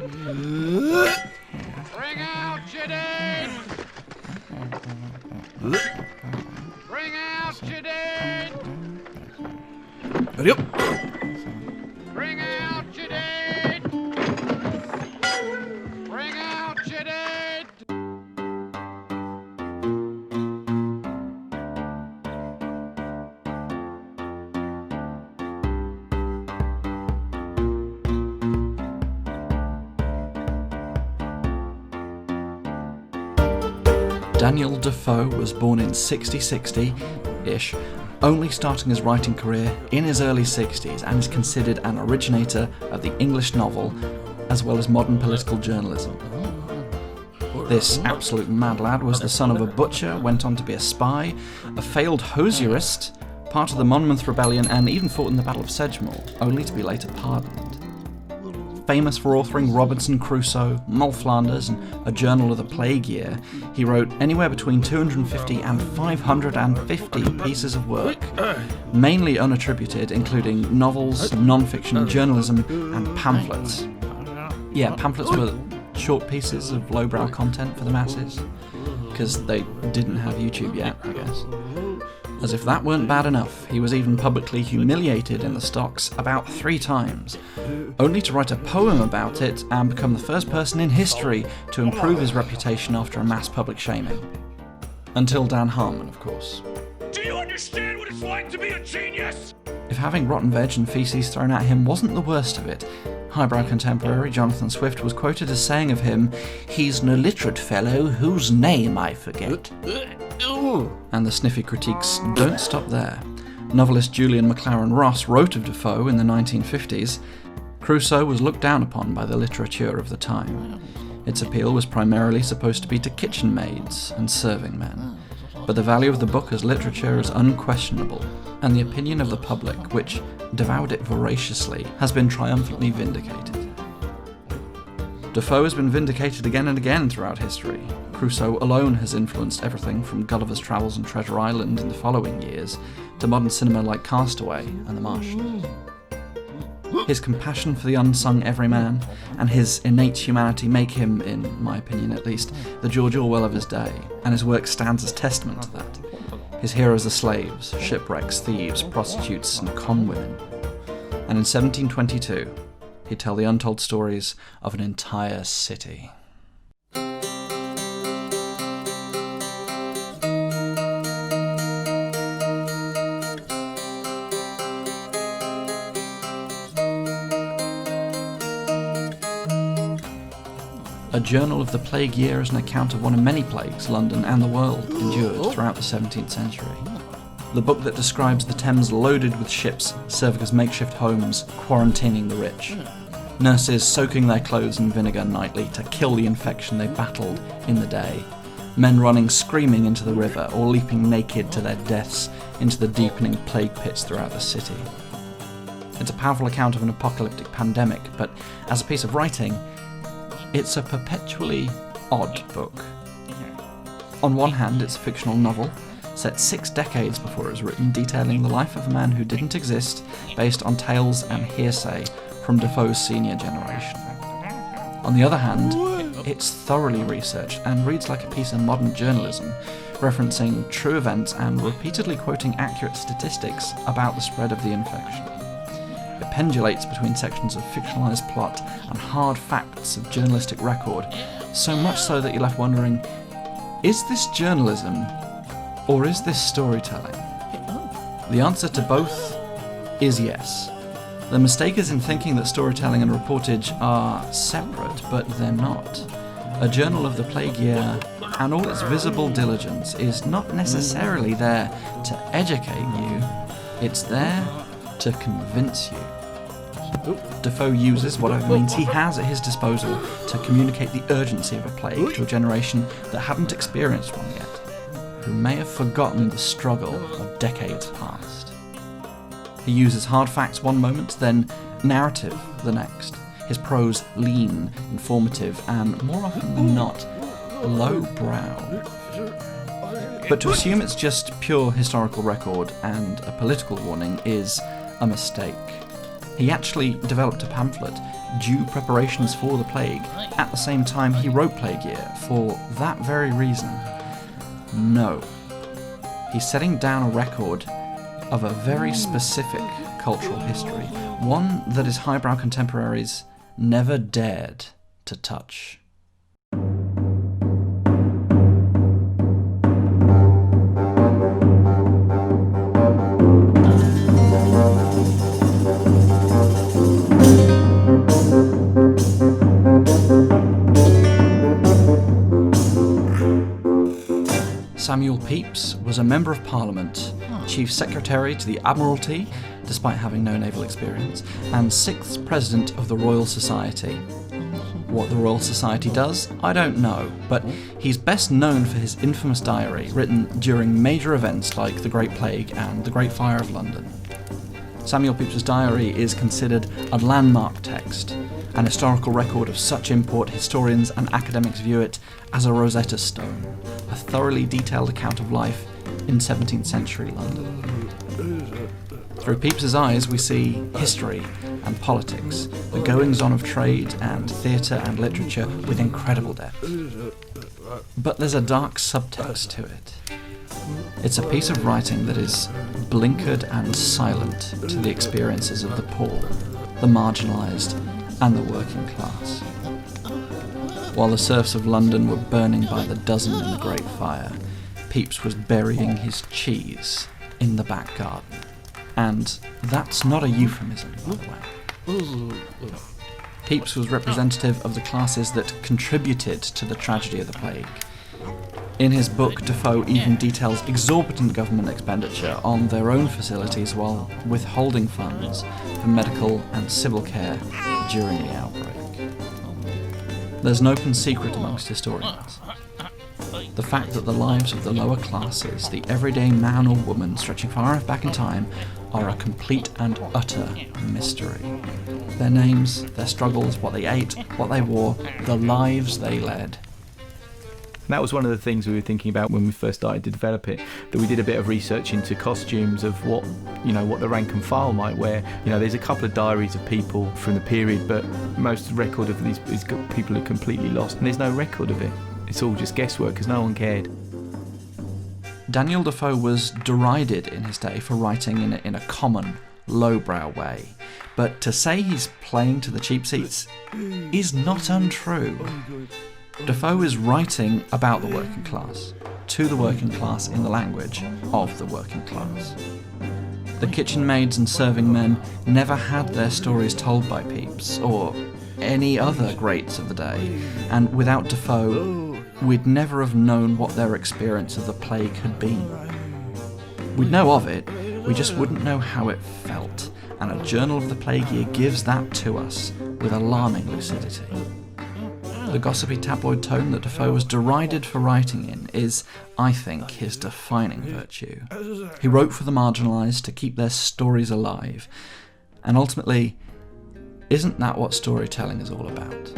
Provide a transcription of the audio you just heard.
Bring out your dead! Bring out your dead! Hurry up! Bring out your dead! Bring out your dead! Daniel Defoe was born in 6060-ish, only starting his writing career in his early 60s, and is considered an originator of the English novel as well as modern political journalism. This absolute mad lad was the son of a butcher, went on to be a spy, a failed hosierist, part of the Monmouth Rebellion, and even fought in the Battle of Sedgemoor, only to be later pardoned. Famous for authoring Robinson Crusoe, Moll Flanders, and A Journal of the Plague Year, he wrote anywhere between 250 and 550 pieces of work, mainly unattributed, including novels, non-fiction, journalism, and pamphlets. Yeah, pamphlets were short pieces of lowbrow content for the masses, because they didn't have YouTube yet, I guess. As if that weren't bad enough, he was even publicly humiliated in the stocks about 3 times, only to write a poem about it and become the first person in history to improve his reputation after a mass public shaming. Until Dan Harmon, of course. Do you understand what it's like to be a genius? If having rotten veg and feces thrown at him wasn't the worst of it, highbrow contemporary Jonathan Swift was quoted as saying of him, "He's an illiterate fellow whose name I forget." And the sniffy critiques don't stop there. Novelist Julian McLaren Ross wrote of Defoe in the 1950s, "Crusoe was looked down upon by the literature of the time. Its appeal was primarily supposed to be to kitchen maids and serving men. But the value of the book as literature is unquestionable, and the opinion of the public, which devoured it voraciously, has been triumphantly vindicated." Defoe has been vindicated again and again throughout history. Crusoe alone has influenced everything from Gulliver's Travels and Treasure Island in the following years to modern cinema like Castaway and The Martian. His compassion for the unsung everyman and his innate humanity make him, in my opinion at least, the George Orwell of his day, and his work stands as testament to that. His heroes are slaves, shipwrecks, thieves, prostitutes, and con women. And in 1722, he'd tell the untold stories of an entire city. A Journal of the Plague Year is an account of one of many plagues London and the world endured throughout the 17th century. The book that describes the Thames loaded with ships serving as makeshift homes, quarantining the rich. Nurses soaking their clothes in vinegar nightly to kill the infection they battled in the day. Men running screaming into the river or leaping naked to their deaths into the deepening plague pits throughout the city. It's a powerful account of an apocalyptic pandemic, but as a piece of writing, it's a perpetually odd book. On one hand, it's a fictional novel, set 6 decades before it was written, detailing the life of a man who didn't exist, based on tales and hearsay from Defoe's senior generation. On the other hand, it's thoroughly researched and reads like a piece of modern journalism, referencing true events and repeatedly quoting accurate statistics about the spread of the infection. It pendulates between sections of fictionalized plot and hard facts of journalistic record, so much so that you're left wondering, is this journalism or is this storytelling? The answer to both is yes. The mistake is in thinking that storytelling and reportage are separate, but they're not. A Journal of the Plague Year and all its visible diligence is not necessarily there to educate you, it's there to convince you. Defoe uses whatever means he has at his disposal to communicate the urgency of a plague to a generation that hadn't experienced one yet, who may have forgotten the struggle of decades past. He uses hard facts one moment, then narrative the next. His prose lean, informative, and more often than not, lowbrow. But to assume it's just pure historical record and a political warning is a mistake. He actually developed a pamphlet, Due Preparations for the Plague, at the same time he wrote Plague Year, for that very reason. No. He's setting down a record of a very specific cultural history, one that his highbrow contemporaries never dared to touch. Samuel Pepys was a Member of Parliament, Chief Secretary to the Admiralty, despite having no naval experience, and 6th President of the Royal Society. What the Royal Society does, I don't know, but he's best known for his infamous diary, written during major events like the Great Plague and the Great Fire of London. Samuel Pepys's diary is considered a landmark text, an historical record of such import historians and academics view it as a Rosetta Stone, a thoroughly detailed account of life in 17th century London. Through Pepys's eyes we see history and politics, the goings-on of trade and theatre and literature with incredible depth. But there's a dark subtext to it. It's a piece of writing that is blinkered and silent to the experiences of the poor, the marginalised, and the working class. While the serfs of London were burning by the dozen in the Great Fire, Pepys was burying his cheese in the back garden. And that's not a euphemism, by the way. Pepys was representative of the classes that contributed to the tragedy of the plague. In his book, Defoe even details exorbitant government expenditure on their own facilities while withholding funds for medical and civil care during the outbreak. There's an open secret amongst historians. The fact that the lives of the lower classes, the everyday man or woman stretching far enough back in time, are a complete and utter mystery. Their names, their struggles, what they ate, what they wore, the lives they led. That was one of the things we were thinking about when we first started to develop it, that we did a bit of research into costumes of what the rank and file might wear. There's a couple of diaries of people from the period, but most record of these people are completely lost, and there's no record of it. It's all just guesswork because no one cared. Daniel Defoe was derided in his day for writing in a common, lowbrow way, but to say he's playing to the cheap seats is not untrue. Defoe is writing about the working class, to the working class in the language of the working class. The kitchen maids and serving men never had their stories told by Pepys, or any other greats of the day, and without Defoe, we'd never have known what their experience of the plague had been. We'd know of it, we just wouldn't know how it felt, and a journal of the plague year gives that to us with alarming lucidity. The gossipy tabloid tone that Defoe was derided for writing in is, I think, his defining virtue. He wrote for the marginalised to keep their stories alive, and ultimately, isn't that what storytelling is all about?